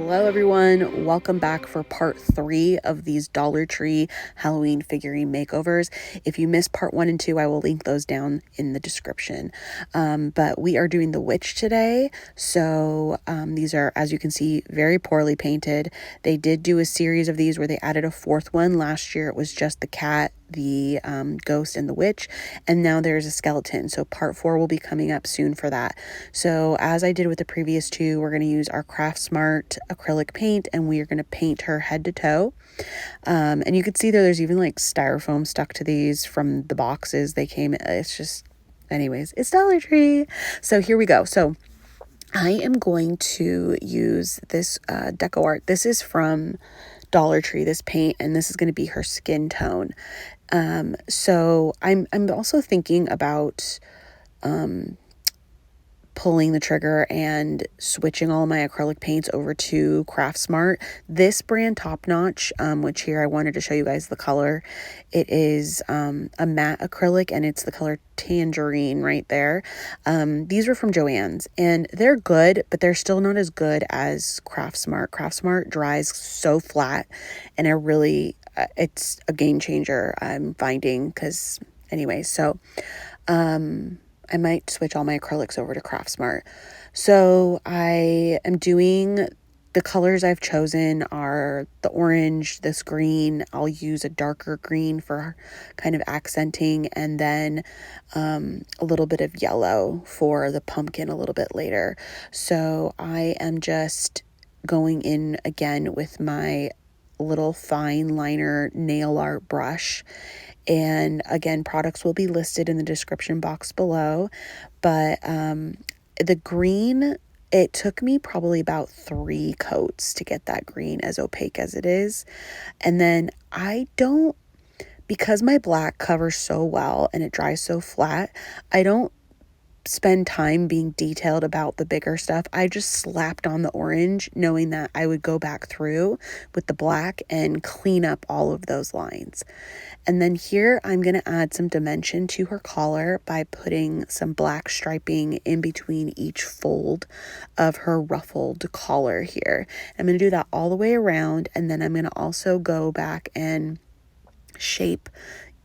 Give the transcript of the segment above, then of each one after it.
Hello everyone, welcome back for part 3 of these Dollar Tree Halloween figurine makeovers. If you missed part 1 and 2, I will link those down in the description. But we are doing the witch today, so these are, as you can see, very poorly painted. They did do a series of these where they added a fourth one. Last year it was just the cat, the ghost, and the witch, and now there's a skeleton, so part 4 will be coming up soon for that. So as I did with the previous two, we're going to use our Craft Smart acrylic paint, and we are going to paint her head to toe. And you can see there's even like styrofoam stuck to these from the boxes they came in. It's just, anyways, it's Dollar Tree. So here we go. So I am going to use this deco art. This is from Dollar Tree, this paint, and this is going to be her skin tone. So I'm also thinking about pulling the trigger and switching all my acrylic paints over to Craft Smart. This brand Top Notch, which here I wanted to show you guys the color. It is a matte acrylic, and it's the color Tangerine right there. These were from Joann's, and they're good, but they're still not as good as Craft Smart. Craft Smart dries so flat, and it's a game changer, I'm finding, because anyway, so I might switch all my acrylics over to Craft Smart. So I am doing, the colors I've chosen are the orange, this green. I'll use a darker green for kind of accenting, and then a little bit of yellow for the pumpkin a little bit later. So I am just going in again with my little fine liner nail art brush. And again, products will be listed in the description box below. But the green, it took me probably about 3 coats to get that green as opaque as it is. And then because my black covers so well and it dries so flat, I don't spend time being detailed about the bigger stuff. I just slapped on the orange, knowing that I would go back through with the black and clean up all of those lines. And then here I'm going to add some dimension to her collar by putting some black striping in between each fold of her ruffled collar here. I'm going to do that all the way around, and then I'm going to also go back and shape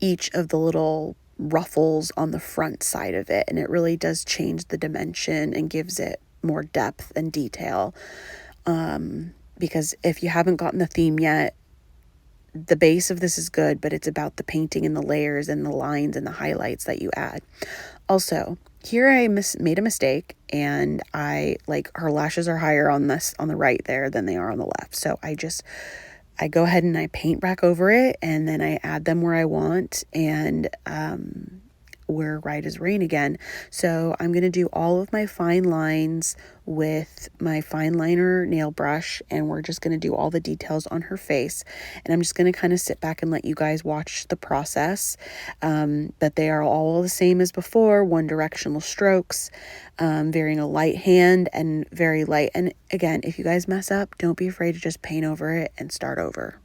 each of the little ruffles on the front side of it, and it really does change the dimension and gives it more depth and detail. Because if you haven't gotten the theme yet, the base of this is good, but it's about the painting and the layers and the lines and the highlights that you add. Also, here I made a mistake, and her lashes are higher on the right there than they are on the left. So I go ahead and I paint back over it, and then I add them where I want, and we're right as rain again. So I'm going to do all of my fine lines with my fine liner nail brush, and we're just going to do all the details on her face. And I'm just going to kind of sit back and let you guys watch the process. But they are all the same as before, one directional strokes, varying a light hand and very light. And again, if you guys mess up, don't be afraid to just paint over it and start over.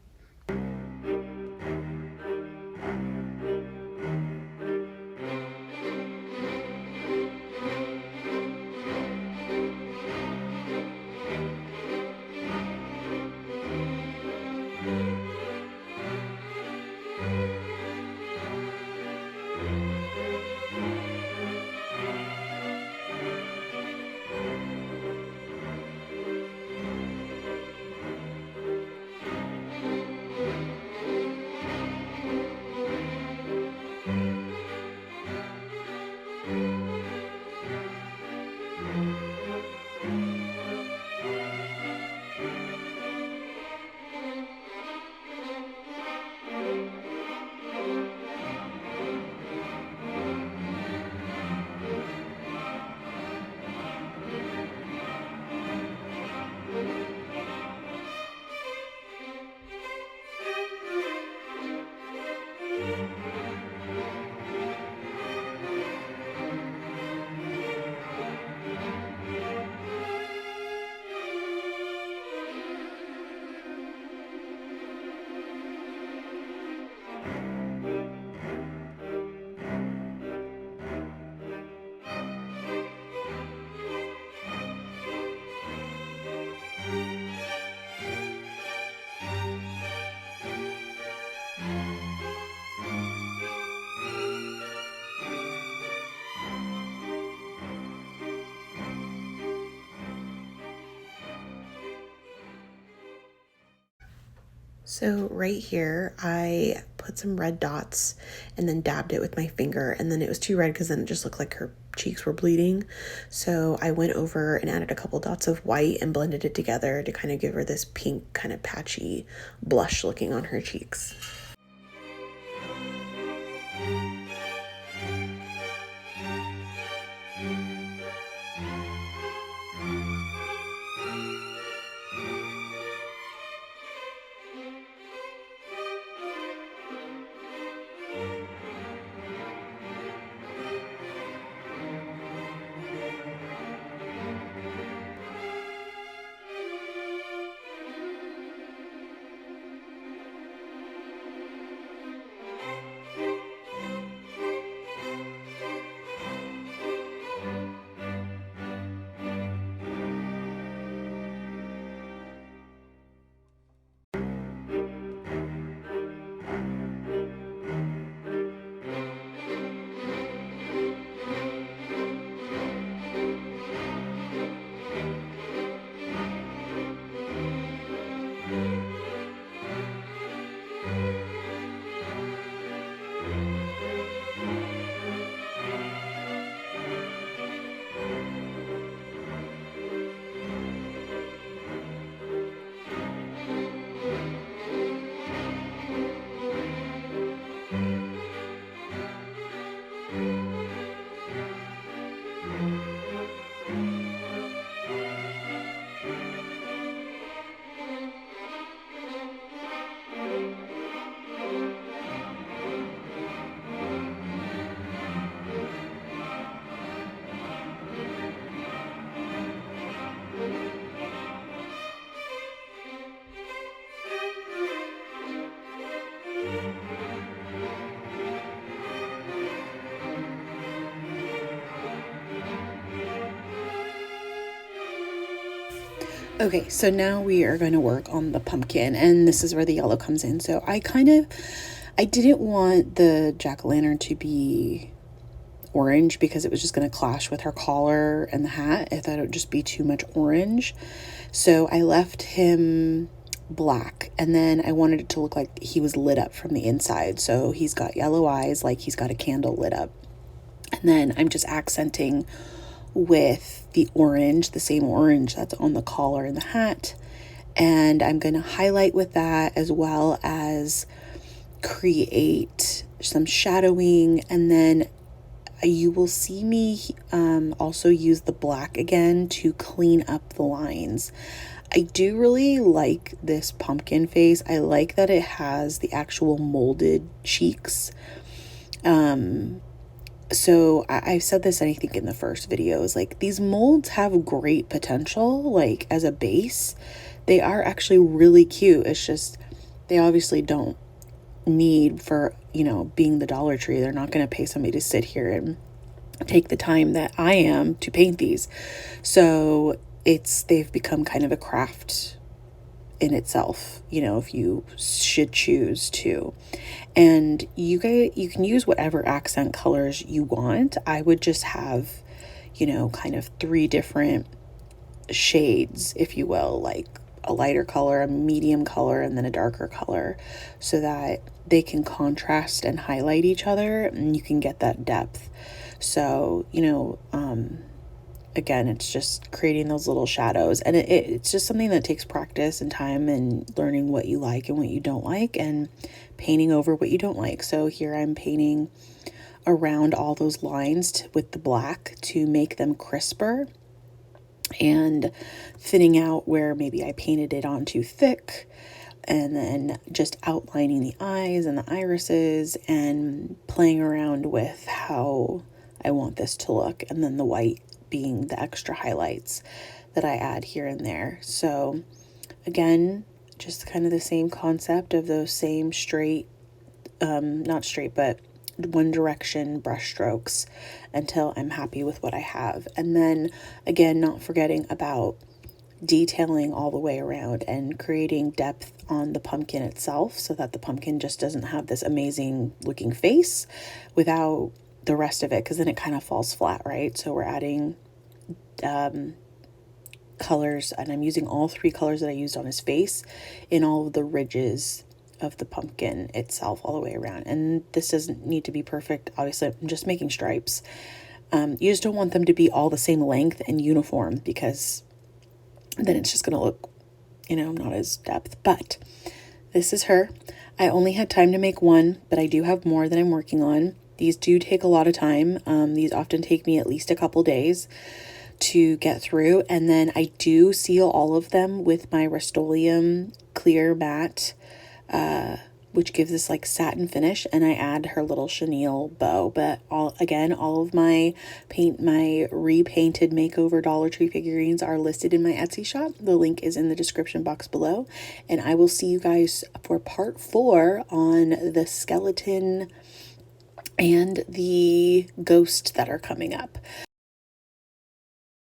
So right here, I put some red dots and then dabbed it with my finger, and then it was too red because then it just looked like her cheeks were bleeding. So I went over and added a couple dots of white and blended it together to kind of give her this pink kind of patchy blush looking on her cheeks. Okay, so now we are going to work on the pumpkin, and this is where the yellow comes in. So I didn't want the jack-o'-lantern to be orange because it was just going to clash with her collar and the hat. I thought it would just be too much orange. So I left him black, and then I wanted it to look like he was lit up from the inside. So he's got yellow eyes, like he's got a candle lit up. And then I'm just accenting with the orange, the same orange that's on the collar and the hat. And I'm going to highlight with that as well as create some shadowing. And then you will see me also use the black again to clean up the lines. I do really like this pumpkin face. I like that it has the actual molded cheeks. So I've said this, I think, in the first videos, like these molds have great potential, like as a base. They are actually really cute. It's just, they obviously don't need for, being the Dollar Tree. They're not going to pay somebody to sit here and take the time that I am to paint these. So they've become kind of a craft in itself, if you should choose to. And you can use whatever accent colors you want. I would just have, kind of 3 different shades, if you will, like a lighter color, a medium color, and then a darker color, so that they can contrast and highlight each other and you can get that depth. So, again, it's just creating those little shadows, and it's just something that takes practice and time and learning what you like and what you don't like and painting over what you don't like. So here I'm painting around all those lines with the black to make them crisper, and thinning out where maybe I painted it on too thick, and then just outlining the eyes and the irises and playing around with how I want this to look, and then the white being the extra highlights that I add here and there. So again, just kind of the same concept of those same straight, not straight, but one direction brush strokes until I'm happy with what I have. And then again, not forgetting about detailing all the way around and creating depth on the pumpkin itself, so that the pumpkin just doesn't have this amazing looking face without the rest of it, because then it kind of falls flat, right? So we're adding colors, and I'm using all 3 colors that I used on his face in all of the ridges of the pumpkin itself all the way around. And this doesn't need to be perfect. Obviously, I'm just making stripes. You just don't want them to be all the same length and uniform, because then it's just going to look, not as depth. But this is her. I only had time to make one, but I do have more that I'm working on. These do take a lot of time. These often take me at least a couple days to get through. And then I do seal all of them with my Rustoleum clear matte, which gives this like satin finish, and I add her little chenille bow. But all of my repainted Makeover Dollar Tree figurines are listed in my Etsy shop. The link is in the description box below, and I will see you guys for part 4 on the skeleton and the ghost that are coming up.